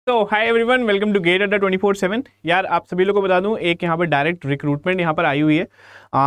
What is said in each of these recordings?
तो hi everyone, welcome to GATE Adda 24/7। यार आप सभी लोगों को बता दूं, एक यहाँ पर डायरेक्ट रिक्रूटमेंट यहाँ पर आई हुई है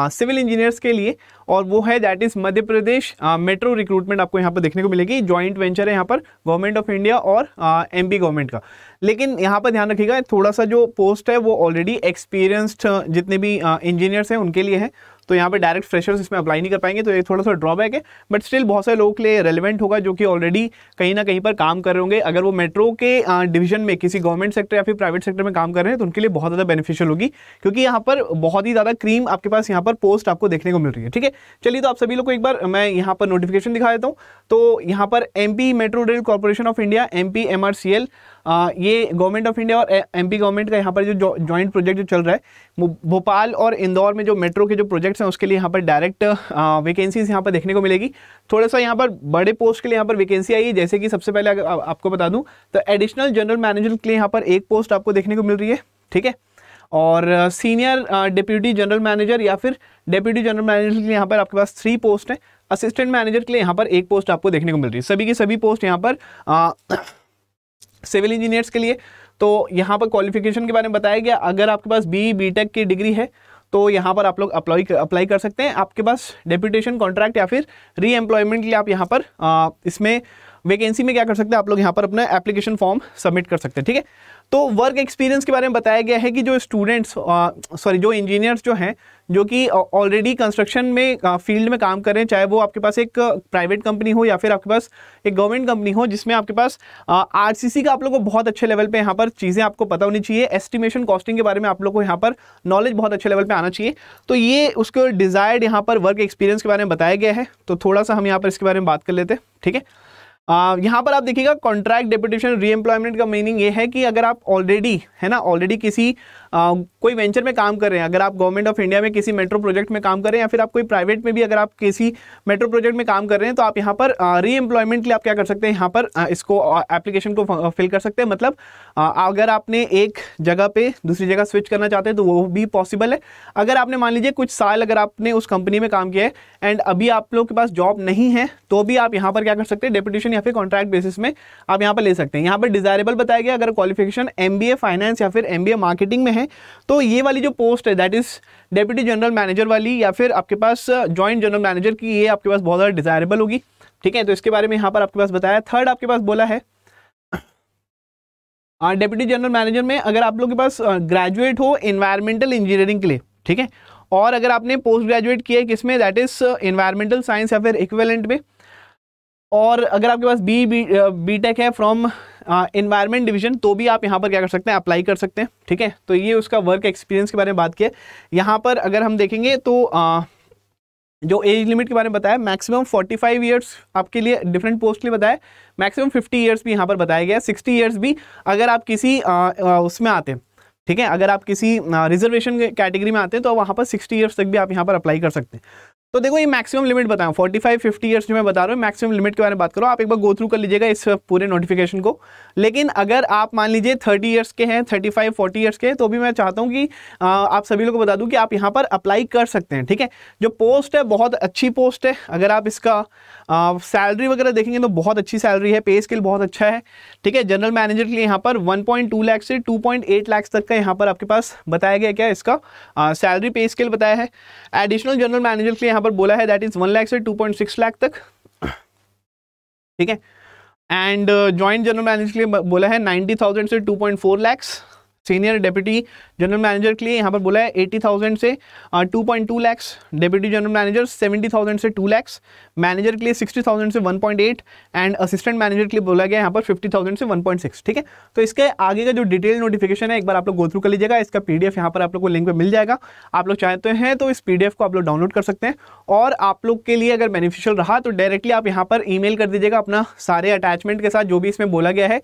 सिविल इंजीनियर्स के लिए, और वो है that is Madhya Pradesh metro recruitment. आपको यहाँ पर देखने को मिलेगी। जॉइंट वेंचर है यहाँ पर गवर्नमेंट ऑफ इंडिया और एमपी गवर्नमेंट का। लेकिन यहाँ पर ध्यान रखिएगा, थोड़ा सा जो पोस्ट है वो ऑलरेडी एक्सपीरियंस्ड जितने भी इंजीनियर्स हैं उनके लिए है, तो यहाँ पे डायरेक्ट फ्रेशर्स इसमें अप्लाई नहीं कर पाएंगे, तो ये थोड़ा सा ड्रॉबैक है। बट स्टिल बहुत सारे लोगों के लिए रेलेवेंट होगा जो कि ऑलरेडी कहीं ना कहीं पर काम कर रहे होंगे। अगर वो मेट्रो के डिवीजन में किसी गवर्नमेंट सेक्टर या फिर प्राइवेट सेक्टर में काम कर रहे हैं तो उनके लिए बहुत ज़्यादा बेनिफिशियल होगी, क्योंकि यहाँ पर बहुत ही ज़्यादा क्रीम आपके पास यहाँ पर पोस्ट आपको देखने को मिल रही है। ठीक है, चलिए तो आप सभी लोग को एक बार मैं यहाँ पर नोटिफिकेशन दिखा देता हूँ। तो यहाँ पर MP metro rail corporation of India MPMRCL, ये गवर्नमेंट ऑफ इंडिया और एमपी गवर्नमेंट का यहाँ पर जो जॉइंट प्रोजेक्ट जो चल रहा है भोपाल और इंदौर में, जो मेट्रो के जो प्रोजेक्ट्स हैं उसके लिए यहाँ पर डायरेक्ट वैकेंसीज यहाँ पर देखने को मिलेगी। थोड़ा सा यहाँ पर बड़े पोस्ट के लिए यहाँ पर वैकेंसी आई है, जैसे कि सबसे पहले अगर आपको बता दूँ तो एडिशनल जनरल मैनेजर के लिए यहाँ पर एक पोस्ट आपको देखने को मिल रही है। ठीक है, और सीनियर डिप्यूटी जनरल मैनेजर या फिर डिप्यूटी जनरल मैनेजर के लिए यहाँ पर आपके पास 3 पोस्ट है। असिस्टेंट मैनेजर के लिए यहाँ पर एक पोस्ट आपको देखने को मिल रही है। सभी की सभी पोस्ट यहाँ पर सिविल इंजीनियर्स के लिए। तो यहाँ पर क्वालिफिकेशन के बारे में बताया गया, अगर आपके पास BTech की डिग्री है तो यहाँ पर आप लोग अप्लाई कर सकते हैं। आपके पास डेप्यूटेशन कॉन्ट्रैक्ट या फिर री एम्प्लॉयमेंट के लिए आप यहाँ पर इसमें वैकेंसी में क्या कर सकते हैं, आप लोग यहाँ पर अपना एप्लीकेशन फॉर्म सबमिट कर सकते हैं। ठीक है, तो वर्क एक्सपीरियंस के बारे में बताया गया है कि जो स्टूडेंट्स जो इंजीनियर्स जो हैं जो कि ऑलरेडी कंस्ट्रक्शन में फील्ड में काम कर रहे हैं, चाहे वो आपके पास एक प्राइवेट कंपनी हो या फिर आपके पास एक गवर्नमेंट कंपनी हो, जिसमें आपके पास RCC का आप लोगों को बहुत अच्छे लेवल पे यहाँ पर चीज़ें आपको पता होनी चाहिए। एस्टिमेशन कॉस्टिंग के बारे में आप लोग को यहाँ पर नॉलेज बहुत अच्छे लेवल पे आना चाहिए। तो ये उसको डिजायर्ड यहाँ पर वर्क एक्सपीरियंस के बारे में बताया गया है। तो थोड़ा सा हम यहाँ पर इसके बारे में बात कर लेते हैं। ठीक है, यहाँ पर आप देखिएगा कॉन्ट्रैक्ट डेप्यूटेशन रीएम्प्लॉयमेंट का मीनिंग ये है कि अगर आप ऑलरेडी किसी कोई वेंचर में काम कर रहे हैं, अगर आप गवर्नमेंट ऑफ इंडिया में किसी मेट्रो प्रोजेक्ट में काम कर रहे हैं या फिर आप कोई प्राइवेट में भी अगर आप किसी मेट्रो प्रोजेक्ट में काम कर रहे हैं, तो आप यहाँ पर रीएम्प्लॉयमेंट के लिए आप क्या कर सकते हैं, यहाँ पर इसको एप्लीकेशन को फिल कर सकते हैं। मतलब अगर आपने एक जगह पे दूसरी जगह स्विच करना चाहते हैं तो वो भी पॉसिबल है। अगर आपने मान लीजिए कुछ साल अगर आपने उस कंपनी में काम किया है एंड अभी आप लोग के पास जॉब नहीं है, तो भी आप यहाँ पर क्या कर सकते हैं, डेप्यूटेशन या फिर कॉन्ट्रैक्ट बेसिस में आप यहाँ पर ले सकते हैं। यहाँ पर डिजायरेबल बताया गया, अगर क्वालिफिकेशन MBA फाइनेंस या फिर MBA मार्केटिंग में है तो ये वाली जो पोस्ट है that is deputy general manager वाली या फिर आपके पास जॉइंट जनरल मैनेजर की, ये आपके पास बहुत ज़्यादा डिजायरेबल होगी। ठीक है, तो इसके बारे में यहाँ पर आपके पास बताया। थर्ड आपके पास बोला है डेप्यूटी जनरल मैनेजर में अगर आप लोग के पास ग्रेजुएट हो एनवायरमेंटल इंजीनियरिंग के लिए। ठीक है, और अगर आपने पोस्ट ग्रेजुएट किया है किसमें, दैट इज एनवायरमेंटल साइंस या फिर इक्विवेलेंट में, और अगर आपके पास BTech है फ्रॉम एनवायरमेंट डिवीजन, तो भी आप यहाँ पर क्या कर सकते हैं, अप्लाई कर सकते हैं। ठीक है, तो ये उसका वर्क एक्सपीरियंस के बारे में बात किया। यहाँ पर अगर हम देखेंगे तो जो एज लिमिट के बारे में बताया, मैक्सिमम 45 ईयर्स आपके लिए डिफरेंट पोस्ट के लिए बताया, मैक्सिमम 50 ईयर्स भी यहाँ पर बताया गया, 60 ईयर्स भी अगर आप किसी उसमें आते हैं। ठीक है, अगर आप किसी रिजर्वेशन कैटेगरी में आते हैं तो वहाँ पर 60 ईयर्स तक भी आप यहाँ पर अप्लाई कर सकते हैं। तो देखो ये मैक्सिमम लिमिट बताऊँ 45-50 ईयर्स जो मैं बता रहा हूँ, मैक्सिमम लिमिट के बारे में बात करो। आप एक बार गो थ्रू कर लीजिएगा इस पूरे नोटिफिकेशन को। लेकिन अगर आप मान लीजिए 30 ईयर्स के हैं, 35-40 ईयर्स के हैं, तो भी मैं चाहता हूँ कि आप सभी लोगों को बता दूँ कि आप यहाँ पर अप्लाई कर सकते हैं। ठीक है, जो पोस्ट है बहुत अच्छी पोस्ट है। अगर आप इसका सैलरी वगैरह देखेंगे तो बहुत अच्छी सैलरी है, पे स्केल बहुत अच्छा है। ठीक है, जनरल मैनेजर के लिए यहाँ पर 1.2 लाख से 2.8 लाख तक का यहाँ पर आपके पास बताया गया क्या इसका सैलरी पे स्केल बताया है। एडिशनल जनरल मैनेजर के लिए यहाँ पर बोला है दैट इज 1 लाख से 2.6 लाख तक। ठीक है, एंड जॉइंट जनरल मैनेजर के लिए बोला है 90,000 से 2.4 lakh. Senior deputy general manager के लिए यहाँ पर बोला है 80,000 से 2.2 लाख। डेप्यूटी जनरल मैनेजर 70,000 से 2 लाख। मैनेजर के लिए 60,000 से 1.8 एंड असिस्टेंट मैनेजर के लिए बोला गया यहाँ पर 50,000 से 1.6। ठीक है, तो इसके आगे का जो डिटेल नोटिफिकेशन है एक बार आप लोग गो थ्रू कर लीजिएगा। इसका PDF यहाँ पर आप लोग को लिंक पे मिल जाएगा। आप लोग चाहते हैं तो इस PDF को आप लोग डाउनलोड कर सकते हैं, और आप लोग के लिए अगर बेनिफिशियल रहा तो डायरेक्टली आप यहाँ पर ईमेल कर दीजिएगा अपना सारे अटैचमेंट के साथ जो भी इसमें बोला गया है,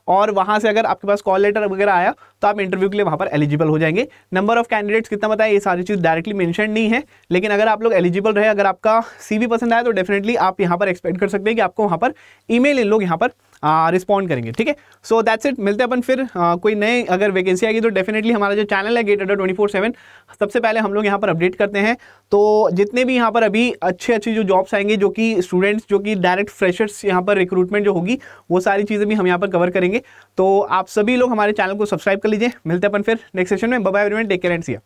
और वहां से अगर आपके पास कॉल लेटर वगैरह आया तो आप इंटरव्यू के लिए वहां पर एलिजिबल हो जाएंगे। नंबर ऑफ कैंडिडेट्स कितना बताया, ये सारी चीज़ डायरेक्टली मेंशन नहीं है, लेकिन अगर आप लोग एलिजिबल रहे, अगर आपका CV पसंद आया तो डेफिनेटली आप यहाँ पर एक्सपेक्ट कर सकते हैं कि आपको वहाँ पर ईमेल इन लोग यहाँ पर रिस्पॉन्ड करेंगे। ठीक है, सो दैट्स इट। मिलते हैं अपन फिर कोई नए अगर वैकेंसी आएगी तो डेफिनेटली हमारा जो चैनल है गेट अड्डा 24/7 सबसे पहले हम लोग यहाँ पर अपडेट करते हैं। तो जितने भी यहाँ पर अभी अच्छे अच्छे जो जॉब्स आएंगे, जो कि स्टूडेंट्स, जो कि डायरेक्ट फ्रेशर्स यहाँ पर रिक्रूटमेंट जो होगी, वो सारी चीज़ें भी हम यहाँ पर कवर करेंगे। तो आप सभी लोग हमारे चैनल को सब्सक्राइब कर लीजिए। मिलते हैं अपन फिर नेक्स्ट सेशन में। Bye bye everyone, take care and see you.